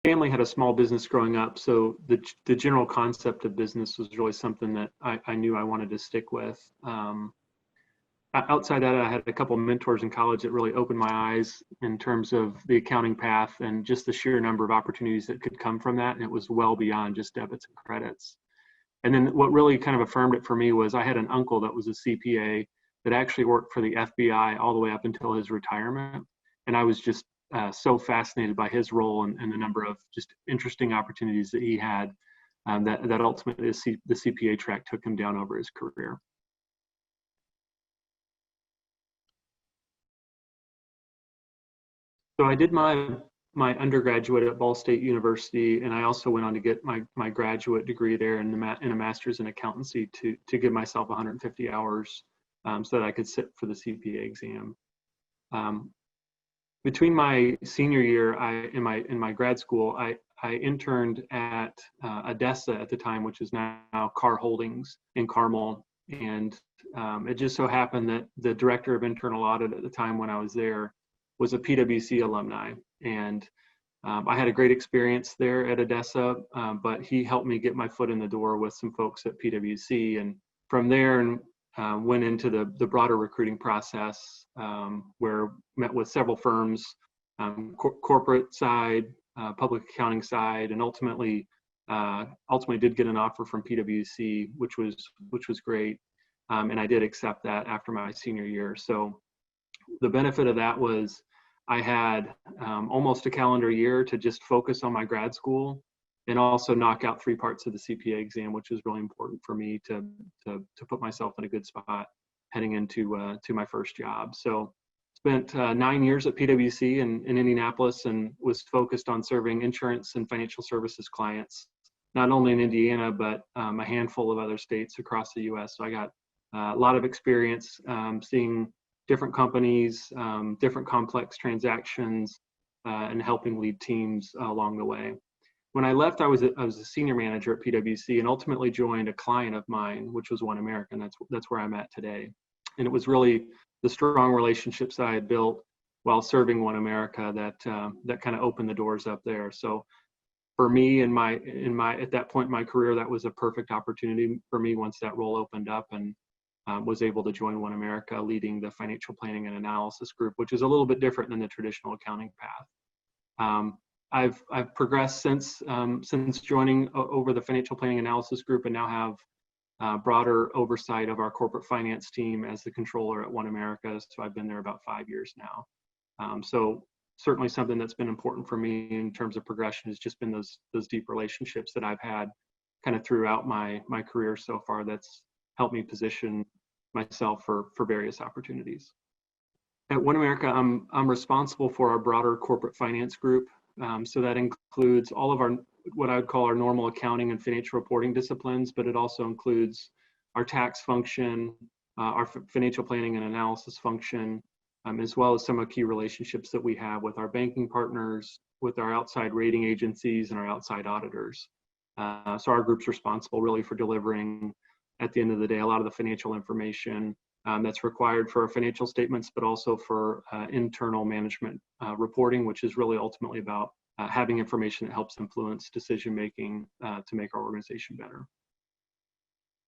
family had a small business growing up, so the general concept of business was really something that I knew I wanted to stick with. Outside that, I had a couple of mentors in college that really opened my eyes in terms of the accounting path and just the sheer number of opportunities that could come from that. And it was well beyond just debits and credits. And then what really kind of affirmed it for me was I had an uncle that was a CPA that actually worked for the FBI all the way up until his retirement. And I was just so fascinated by his role and the number of just interesting opportunities that he had that ultimately the CPA track took him down over his career. So I did my undergraduate at Ball State University, and I also went on to get my graduate degree there in a master's in accountancy to give myself 150 hours so that I could sit for the CPA exam. Between my senior year in my grad school, I interned at ADESA at the time, which is now Carr Holdings in Carmel, and it just so happened that the director of internal audit at the time when I was there was a PwC alumni, and I had a great experience there at ADESA, but he helped me get my foot in the door with some folks at PwC, and from there went into the broader recruiting process, where met with several firms, corporate side, public accounting side, and ultimately did get an offer from PwC, which was great, and I did accept that after my senior year. So the benefit of that was I had almost a calendar year to just focus on my grad school and also knock out 3 parts of the CPA exam, which was really important for me to put myself in a good spot heading into to my first job. So spent 9 years at PwC in Indianapolis and was focused on serving insurance and financial services clients, not only in Indiana, but a handful of other states across the US. So I got a lot of experience seeing different companies, different complex transactions, and helping lead teams along the way. When I left, I was a senior manager at PwC and ultimately joined a client of mine, which was One America, and that's where I'm at today. And it was really the strong relationships I had built while serving One America that kind of opened the doors up there. So for me, in my at that point in my career, that was a perfect opportunity for me once that role opened up, and was able to join One America, leading the financial planning and analysis group, which is a little bit different than the traditional accounting path. I've progressed since joining over the financial planning analysis group, and now have broader oversight of our corporate finance team as the controller at One America. So I've been there about 5 years now. So certainly something that's been important for me in terms of progression has just been those deep relationships that I've had kind of throughout my career so far. That's helped me position myself for various opportunities. At One America, I'm responsible for our broader corporate finance group. So that includes all of our, what I would call our normal accounting and financial reporting disciplines, but it also includes our tax function, our financial planning and analysis function, as well as some of the key relationships that we have with our banking partners, with our outside rating agencies, and our outside auditors. So our group's responsible really for delivering, at the end of the day, a lot of the financial information that's required for our financial statements, but also for internal management reporting, which is really ultimately about having information that helps influence decision-making to make our organization better.